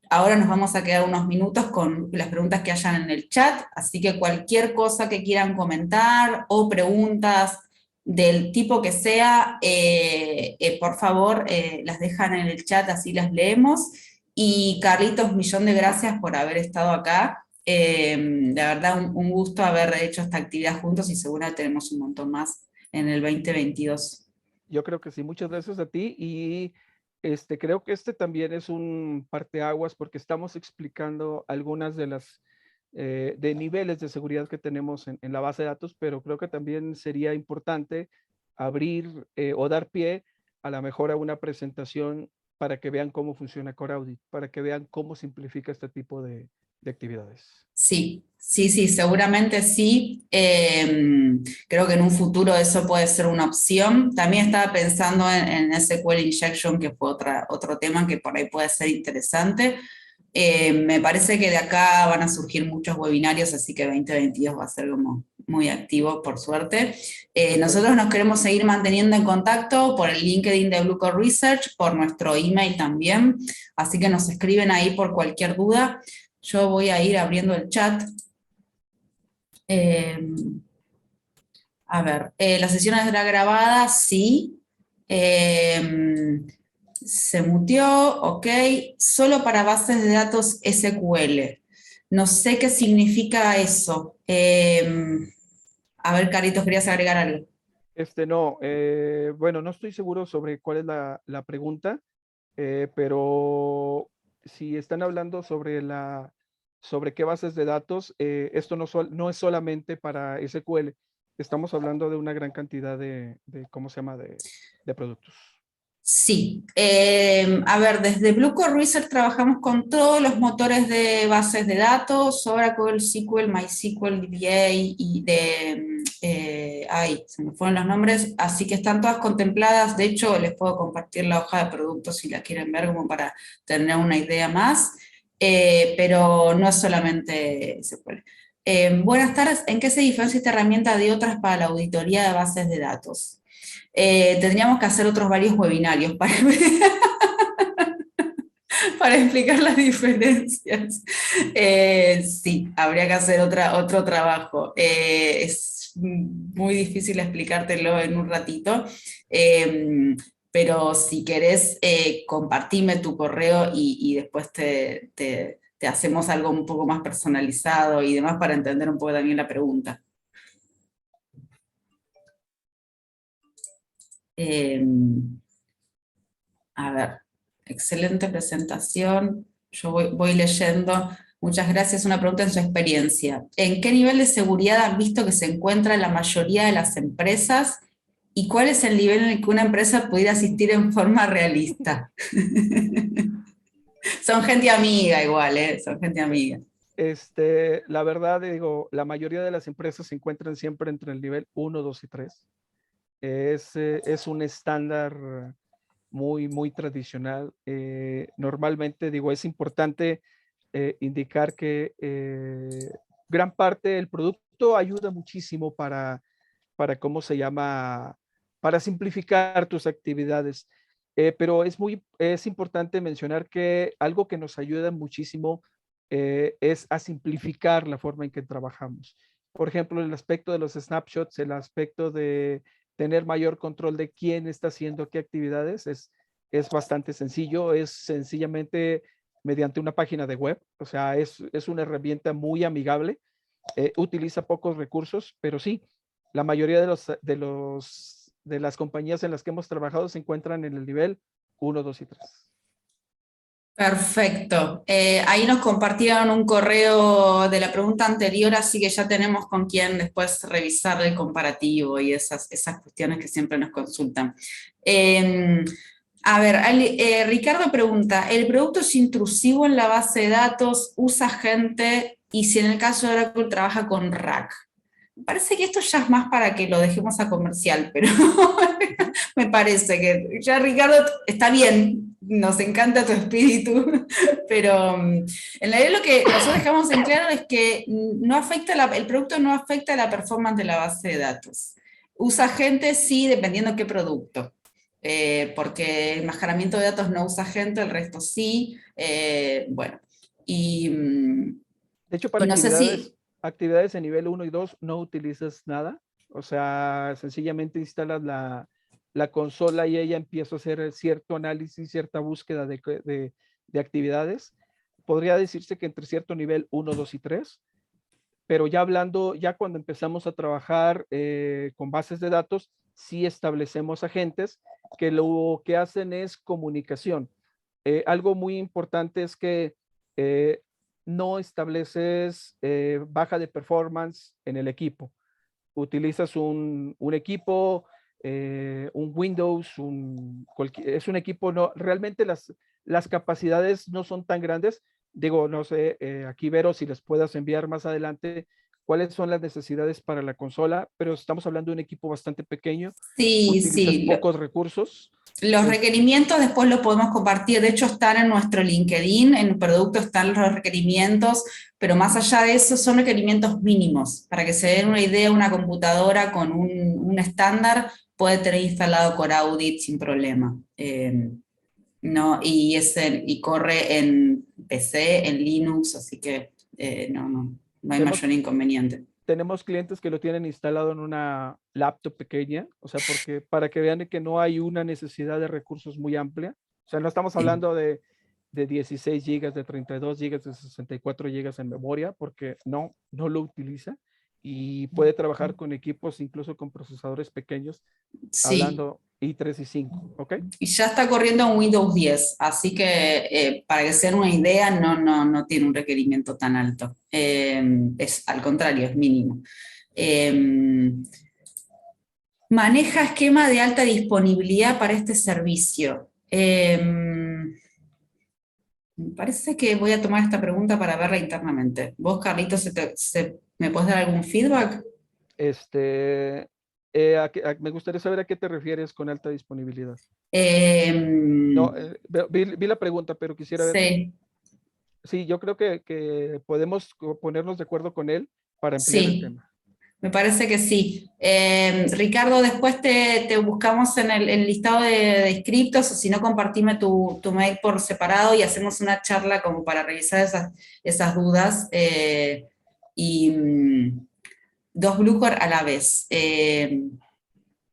Ahora nos vamos a quedar unos minutos con las preguntas que hayan en el chat, así que cualquier cosa que quieran comentar o preguntas del tipo que sea, por favor, las dejan en el chat, así las leemos. Y Carlitos, millón de gracias por haber estado acá. La verdad, un gusto haber hecho esta actividad juntos y seguro tenemos un montón más en el 2022. Yo creo que sí, muchas gracias a ti y creo que también es un parteaguas porque estamos explicando algunas de las de niveles de seguridad que tenemos en la base de datos, pero creo que también sería importante abrir o dar pie a la mejor a una presentación para que vean cómo funciona Core Audit, para que vean cómo simplifica este tipo de actividades. Sí, seguramente sí. Creo que en un futuro eso puede ser una opción. También estaba pensando en SQL Injection, que fue otro tema que por ahí puede ser interesante. Me parece que de acá van a surgir muchos webinarios, así que 2022 va a ser como muy activo, por suerte. Nosotros nos queremos seguir manteniendo en contacto por el LinkedIn de Bluecore Research, por nuestro email también, así que nos escriben ahí por cualquier duda. Yo voy a ir abriendo el chat. A ver, ¿la sesión estará grabada? Sí. Se muteó, ok. Solo para bases de datos SQL. No sé qué significa eso. A ver, Carlitos, ¿querías agregar algo? No, bueno, no estoy seguro sobre cuál es la pregunta, pero si están hablando sobre qué bases de datos, esto no es solamente para SQL, estamos hablando de una gran cantidad ¿cómo se llama?, de productos. Sí, a ver, desde Bluecore Research trabajamos con todos los motores de bases de datos, Oracle, SQL, MySQL, DBA y se me fueron los nombres, así que están todas contempladas. De hecho, les puedo compartir la hoja de productos si la quieren ver como para tener una idea más, pero no es solamente SQL. Buenas tardes, ¿en qué se diferencia esta herramienta de otras para la auditoría de bases de datos? Tendríamos que hacer otros varios webinarios para explicar las diferencias. Sí, habría que hacer otro trabajo. Es muy difícil explicártelo en un ratito, pero si querés, compartime tu correo y después te hacemos algo un poco más personalizado y demás para entender un poco también la pregunta. A ver, excelente presentación. Yo voy leyendo. Muchas gracias. Una pregunta en su experiencia. ¿En qué nivel de seguridad han visto que se encuentra la mayoría de las empresas? ¿Y cuál es el nivel en el que una empresa pudiera asistir en forma realista? Son gente amiga igual, son gente amiga. La verdad, digo, la mayoría de las empresas se encuentran siempre entre el nivel 1, 2 y 3. Es un estándar muy, muy tradicional. Normalmente, digo, es importante indicar que gran parte del producto ayuda muchísimo para ¿cómo se llama?, para simplificar tus actividades. Pero es importante mencionar que algo que nos ayuda muchísimo es a simplificar la forma en que trabajamos. Por ejemplo, el aspecto de los snapshots, el aspecto de tener mayor control de quién está haciendo qué actividades es bastante sencillo, es sencillamente mediante una página de web, o sea, es una herramienta muy amigable, utiliza pocos recursos, pero sí, la mayoría de las compañías en las que hemos trabajado se encuentran en el nivel 1, 2 y 3. Perfecto. Ahí nos compartieron un correo de la pregunta anterior, así que ya tenemos con quién después revisar el comparativo y esas cuestiones que siempre nos consultan. A ver, Ricardo pregunta, ¿el producto es intrusivo en la base de datos? ¿Usa gente? Y si en el caso de Oracle trabaja con RAC. Me parece que esto ya es más para que lo dejemos a comercial, pero me parece que ya Ricardo está bien, nos encanta tu espíritu, pero en realidad lo que nosotros dejamos en claro es que no afecta el producto no afecta la performance de la base de datos. Usa gente, sí, dependiendo qué producto. Porque el enmascaramiento de datos no usa gente, el resto sí. Bueno, y, De hecho, y para no sé si... actividades en nivel 1 y 2 no utilizas nada. O sea, sencillamente instalas la consola y ella empieza a hacer cierto análisis, cierta búsqueda de actividades. Podría decirse que entre cierto nivel 1, 2 y 3, pero ya hablando, ya cuando empezamos a trabajar con bases de datos, sí establecemos agentes que lo que hacen es comunicación. Algo muy importante es que eh, no estableces baja de performance en el equipo. Utilizas un equipo, un Windows, es un equipo, no, realmente las capacidades no son tan grandes. Digo, no sé, aquí Vero, si les puedas enviar más adelante cuáles son las necesidades para la consola, pero estamos hablando de un equipo bastante pequeño, Sí, utilizas sí, pocos recursos. los requerimientos después los podemos compartir, de hecho están en nuestro LinkedIn, en el producto están los requerimientos, pero más allá de eso son requerimientos mínimos. Para que se den una idea, una computadora con un estándar puede tener instalado Core Audit sin problema. No, y corre en PC, en Linux, así que no hay Tenemos, mayor inconveniente. tenemos clientes que lo tienen instalado en una laptop pequeña, o sea, porque para que vean que no hay una necesidad de recursos muy amplia. O sea, no estamos Sí. hablando de 16 gigas, de 32 gigas, de 64 gigas en memoria, porque no lo utiliza y puede trabajar con equipos, incluso con procesadores pequeños, Sí, hablando i3 y 5, ¿ok? y ya está corriendo en Windows 10, así que para que se den una idea, no tiene un requerimiento tan alto. Es al contrario, es mínimo. Eh, Maneja esquema de alta disponibilidad para este servicio. Me parece que voy a tomar esta pregunta para verla internamente. ¿Vos, Carlitos, me podés dar algún feedback? Este, me gustaría saber a qué te refieres con alta disponibilidad. No, Em, vi la pregunta, pero quisiera ver. sí, Sí, yo creo que podemos ponernos de acuerdo con él para ampliar el sí. tema. Me parece que sí. Ricardo, después te buscamos en el listado de inscriptos, o si no, compartime tu mail por separado y hacemos una charla como para revisar esas dudas. Y dos Bluecor a la vez.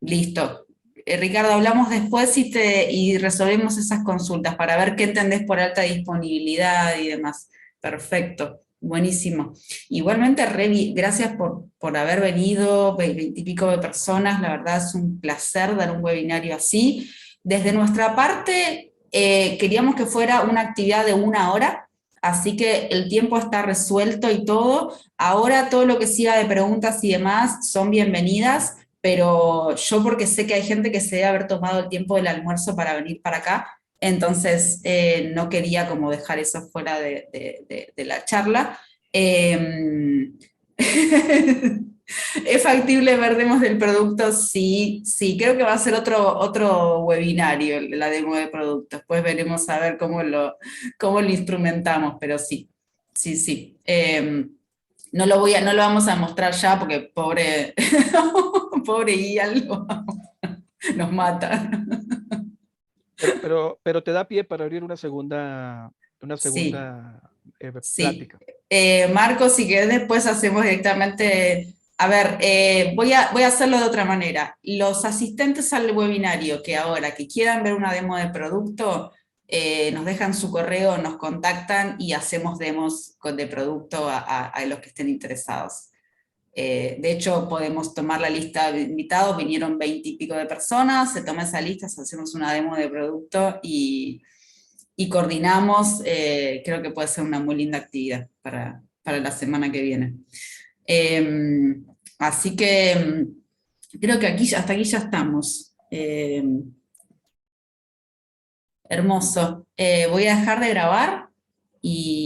Listo. Ricardo, hablamos después y resolvemos esas consultas para ver qué entendés por alta disponibilidad y demás. Perfecto, buenísimo. Igualmente, gracias por haber venido, 20 y pico de personas, la verdad es un placer dar un webinario así. Desde nuestra parte, queríamos que fuera una actividad de 1 hora, así que el tiempo está resuelto y todo. Ahora todo lo que siga de preguntas y demás son bienvenidas, pero yo porque sé que hay gente que se debe haber tomado el tiempo del almuerzo para venir para acá, entonces no quería como dejar eso fuera de la charla. Eh, ¿Es factible ver demos del producto? Sí, sí, creo que va a ser otro webinario, la demo de producto. Después veremos a ver cómo lo instrumentamos, pero sí, sí, sí. No lo vamos a mostrar ya porque pobre, pobre Ian nos mata. Pero te da pie para abrir una Sí, segunda sí. plática. Marco, si querés después hacemos directamente. A ver, voy a hacerlo de otra manera. Los asistentes al webinario que ahora que quieran ver una demo de producto, nos dejan su correo, nos contactan y hacemos demos de producto a los que estén interesados. De hecho, podemos tomar la lista de invitados, vinieron 20 y pico de personas, se toma esa lista, hacemos una demo de producto y coordinamos. Creo que puede ser una muy linda actividad para la semana que viene. Así que creo que hasta aquí ya estamos. Hermoso. Voy a dejar de grabar y